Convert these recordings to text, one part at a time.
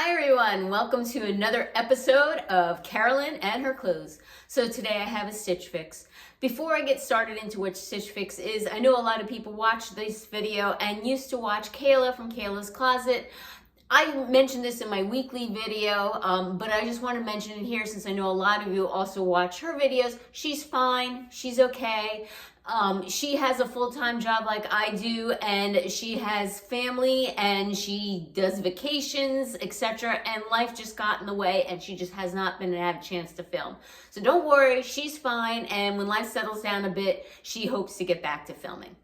Hi everyone, welcome to another episode of Carolyn and her clothes. So today I have a stitch fix. Before I get started into what stitch fix is, I know a lot of people watch this video and used to watch Kayla from Kayla's Closet. I mentioned this in my weekly video, but I just want to mention it here since I know a lot of you also watch her videos. She's fine, she's okay. She has a full-time job like I do, and she has family, and she does vacations, etc. And life just got in the way, and she just has not been had a chance to film. So don't worry, she's fine, and when life settles down a bit, she hopes to get back to filming.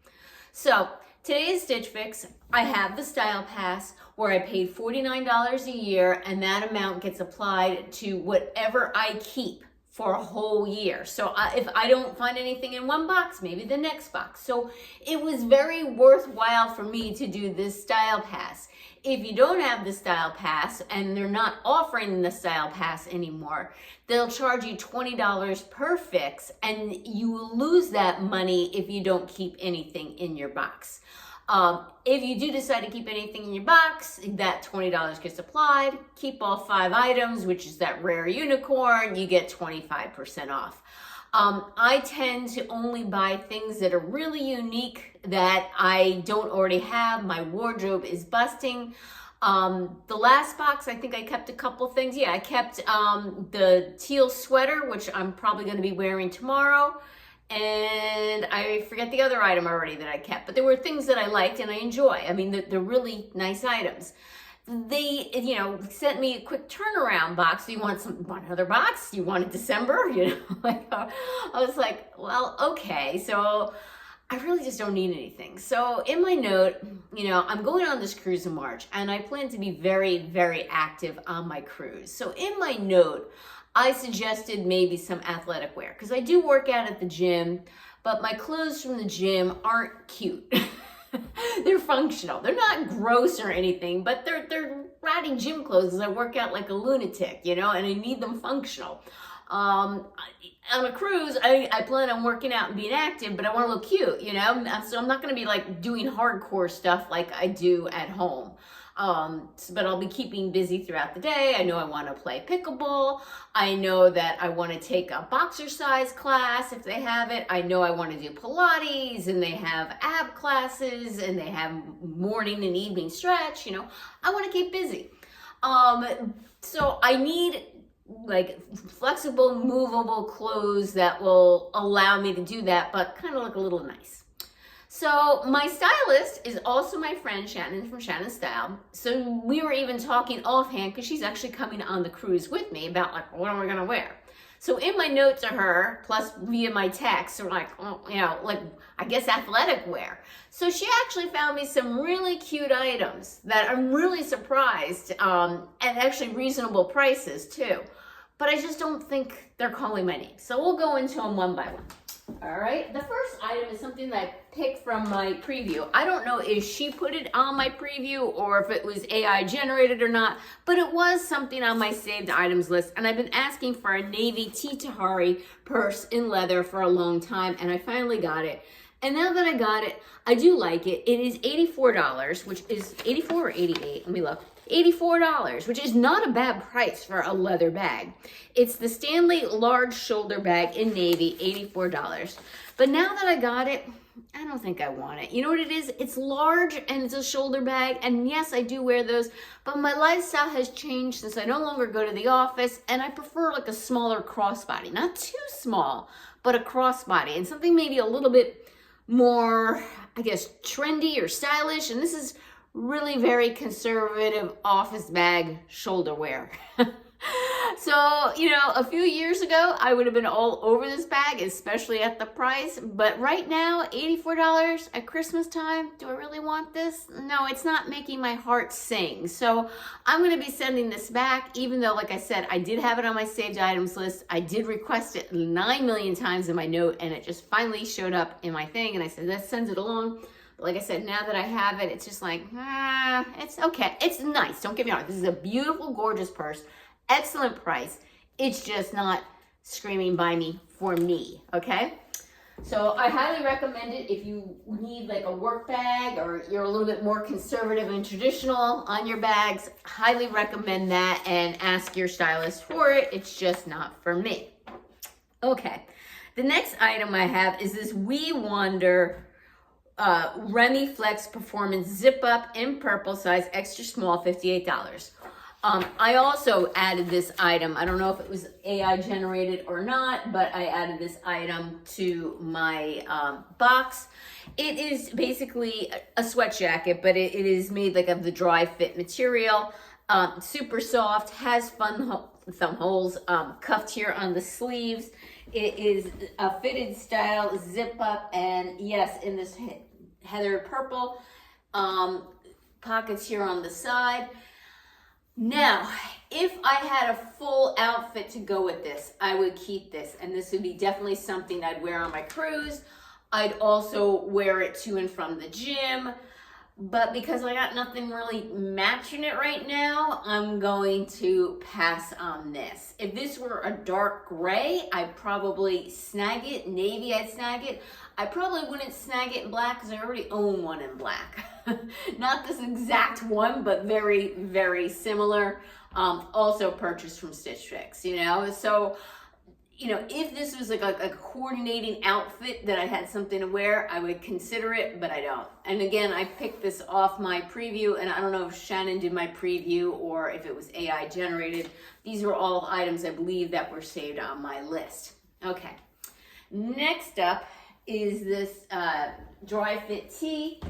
So today's stitch fix, I have the Style Pass where I paid $49 a year, and that amount gets applied to whatever I keep for a whole year. So if I don't find anything in one box, maybe the next box. So it was very worthwhile for me to do this Style Pass. If you don't have the Style Pass and they're not offering the Style Pass anymore, they'll charge you $20 per fix, and you will lose that money if you don't keep anything in your box. If you do decide to keep anything in your box, that $20 gets applied. Keep all 5 items, which is that rare unicorn, you get 25% off. I tend to only buy things that are really unique that I don't already have. My wardrobe is busting. The last box, I think I kept a couple things. Yeah, I kept the teal sweater, which I'm probably going to be wearing tomorrow. And I forget the other item already that I kept, but there were things that I liked and I enjoy. I mean, they're really nice items. They, sent me a quick turnaround box. Do you want another box? Do you want it December? I was like, well, okay. So I really just don't need anything. So in my note, I'm going on this cruise in March, and I plan to be very, very active on my cruise. So in my note, I suggested maybe some athletic wear because I do work out at the gym, but my clothes from the gym aren't cute. They're functional. They're not gross or anything, but they're ratty gym clothes because I work out like a lunatic, and I need them functional. On a cruise, I plan on working out and being active, but I want to look cute, so I'm not going to be like doing hardcore stuff like I do at home. But I'll be keeping busy throughout the day. I know I want to play pickleball. I know that I want to take a boxercise class if they have it. I know I want to do Pilates, and they have ab classes, and they have morning and evening stretch. I want to keep busy. So I need like flexible, movable clothes that will allow me to do that, but kind of look a little nice. So my stylist is also my friend Shannon from Shannon Style. So we were even talking offhand because she's actually coming on the cruise with me about like, what am I gonna wear? So in my note to her, plus via my text, we're like, I guess athletic wear. So she actually found me some really cute items that I'm really surprised, and actually reasonable prices too. But I just don't think they're calling my name. So we'll go into them one by one. All right, the first item is something that I picked from my preview. I don't know if she put it on my preview or if it was AI generated or not, but it was something on my saved items list, and I've been asking for a navy T. Tahari purse in leather for a long time, and I finally got it. And now that I got it, I do like it. It is $84, which is 84 or 88, let me look. $84, which is not a bad price for a leather bag. It's the Stanley large shoulder bag in navy, $84. But now that I got it, I don't think I want it. You know what it is? It's large and it's a shoulder bag. And yes, I do wear those, but my lifestyle has changed since I no longer go to the office, and I prefer like a smaller crossbody. Not too small, but a crossbody, and something maybe a little bit more, I guess, trendy or stylish. And this is really very conservative office bag shoulder wear. So, a few years ago, I would have been all over this bag, especially at the price. But right now, $84 at Christmas time, do I really want this? No, it's not making my heart sing. So I'm going to be sending this back, even though, like I said, I did have it on my saved items list. I did request it 9 million times in my note, and it just finally showed up in my thing. And I said, let's send it along. But like I said, now that I have it, it's just like, it's okay. It's nice. Don't get me wrong. This is a beautiful, gorgeous purse. Excellent price. It's just not screaming by me for me, okay? So I highly recommend it if you need like a work bag or you're a little bit more conservative and traditional on your bags. Highly recommend that and ask your stylist for it. It's just not for me. Okay, the next item I have is this We Wander Remy Flex Performance Zip Up in purple, size extra small, $58. I also added this item. I don't know if it was AI generated or not, but I added this item to my box. It is basically a sweat jacket, but it is made like of the dry fit material. Super soft, has fun thumb holes, cuffed here on the sleeves. It is a fitted style, zip up, and yes, in this heather purple, pockets here on the side. Now, if I had a full outfit to go with this, I would keep this, and this would be definitely something I'd wear on my cruise. I'd also wear it to and from the gym, but because I got nothing really matching it right now, I'm going to pass on this. If this were a dark gray, I'd probably snag it. Navy, I'd snag it. I probably wouldn't snag it in black because I already own one in black. Not this exact one, but very, very similar. Also purchased from Stitch Fix, you know? So, you know, if this was like a coordinating outfit that I had something to wear, I would consider it, but I don't. And again, I picked this off my preview, and I don't know if Shannon did my preview or if it was AI generated. These were all items I believe that were saved on my list. Okay, next up is this dry fit tee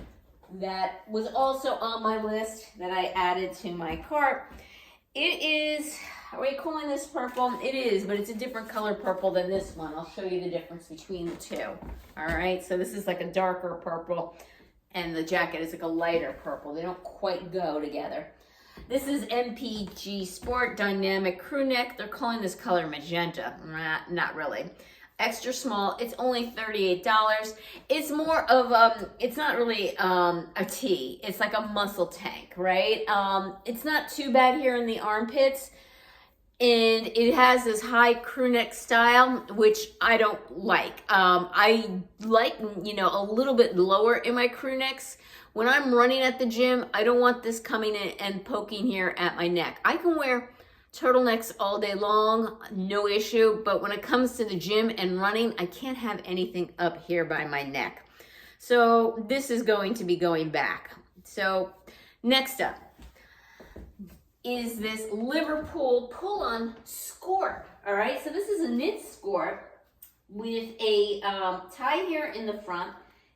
that was also on my list that I added to my cart. It is, are we calling this purple? It is, but it's a different color purple than this one. I'll show you the difference between the two. All right, so this is like a darker purple and the jacket is like a lighter purple. They don't quite go together. This is MPG Sport Dynamic Crew Neck. They're calling this color magenta. Not really. Extra small. It's only $38. It's more of it's not really a tee. It's like a muscle tank, right? It's not too bad here in the armpits, and it has this high crew neck style, which I don't like. I like, you know, a little bit lower in my crew necks. When I'm running at the gym, I don't want this coming in and poking here at my neck. I can wear turtlenecks all day long, no issue, but when it comes to the gym and running, I can't have anything up here by my neck. So this is going to be going back. So next up is this Liverpool pull-on skirt. All right, so this is a knit skirt with a tie here in the front.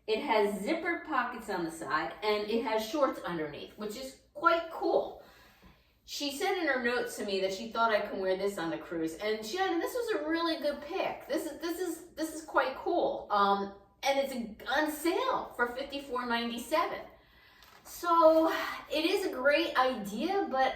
It has zippered pockets on the side, and it has shorts underneath, which is quite cool. She said in her notes to me that she thought I can wear this on the cruise, and Shannon, this was a really good pick. This is quite cool, and it's on sale for $54.97. So it is a great idea, but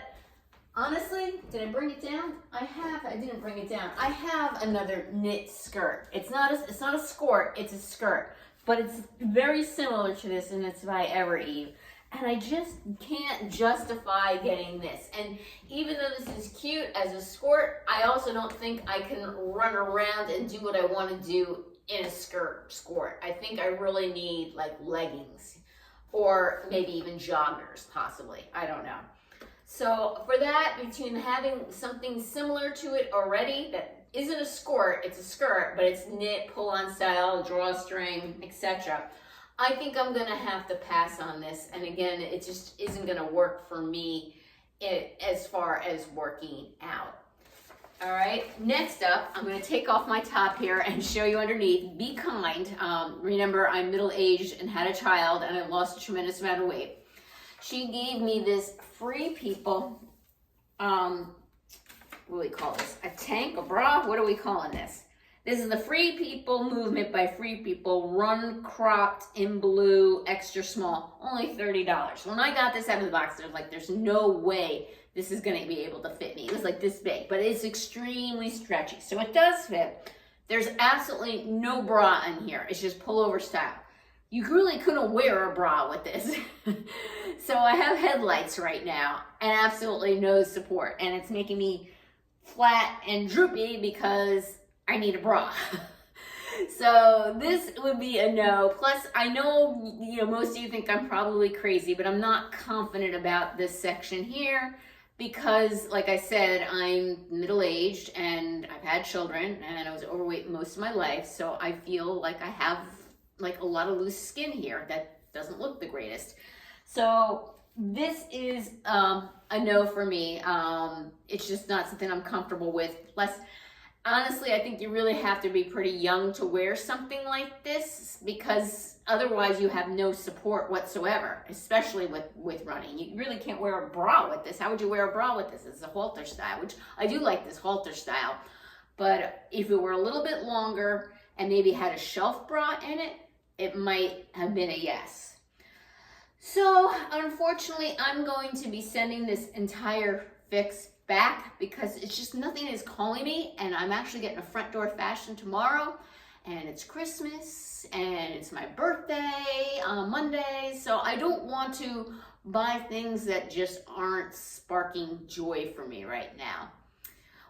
honestly, did I bring it down? I didn't bring it down. I have another knit skirt. It's not a skirt, it's a skirt, but it's very similar to this, and it's by Eve. And I just can't justify getting this. And even though this is cute as a skirt, I also don't think I can run around and do what I want to do in a skirt. I think I really need like leggings or maybe even joggers, possibly. I don't know. So for that, between having something similar to it already that isn't a skirt, it's a skirt, but it's knit, pull-on style, drawstring, etc., I think I'm going to have to pass on this. And again, it just isn't going to work for me as far as working out. All right, next up, I'm going to take off my top here and show you underneath. Be kind. Remember, I'm middle-aged and had a child, and I lost a tremendous amount of weight. She gave me this Free People, what do we call this? A tank, a bra? What are we calling this? This is the Free People movement by Free People, run cropped in blue, extra small, only $30. When I got this out of the box, I was like, there's no way this is gonna be able to fit me. It was like this big, but it's extremely stretchy. So it does fit. There's absolutely no bra in here. It's just pullover style. You really couldn't wear a bra with this. So I have headlights right now and absolutely no support. And it's making me flat and droopy because I need a bra. So this would be a no. Plus, I know, most of you think I'm probably crazy, but I'm not confident about this section here because, like I said, I'm middle-aged and I've had children and I was overweight most of my life. So I feel like I have like a lot of loose skin here that doesn't look the greatest. So this is a no for me. It's just not something I'm comfortable with. Plus, honestly, I think you really have to be pretty young to wear something like this because otherwise you have no support whatsoever, especially with running. You really can't wear a bra with this. How would you wear a bra with this? It's a halter style, which I do like this halter style. But if it were a little bit longer and maybe had a shelf bra in it, it might have been a yes. So unfortunately, I'm going to be sending this entire fix back because it's just nothing is calling me, and I'm actually getting a front door fashion tomorrow, and it's Christmas and it's my birthday on Monday, so I don't want to buy things that just aren't sparking joy for me right now.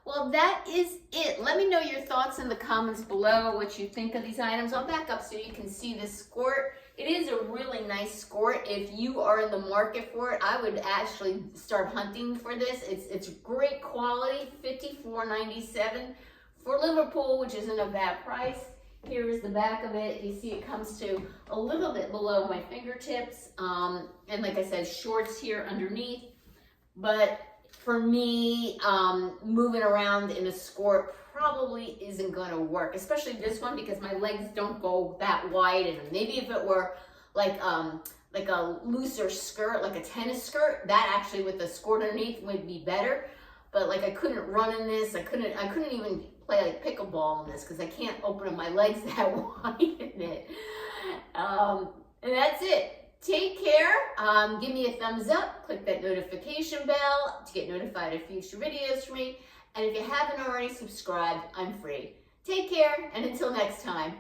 Well, that is it. Let me know your thoughts in the comments below, what you think of these items. I'll back up so you can see this skirt. It is a really nice skirt. If you are in the market for it, I would actually start hunting for this. It's great quality, $54.97 for Liverpool, which isn't a bad price. Here is the back of it. You see it comes to a little bit below my fingertips. And like I said, shorts here underneath. But for me, moving around in a skirt probably isn't going to work, especially this one because my legs don't go that wide. And maybe if it were like a looser skirt, like a tennis skirt, that actually with the skirt underneath would be better. But like I couldn't run in this. I couldn't even play like pickleball in this because I can't open up my legs that wide in it. And that's it. Take care. Give me a thumbs up. Click that notification bell to get notified of future videos from me. And if you haven't already subscribed, I'm free. Take care, and until next time.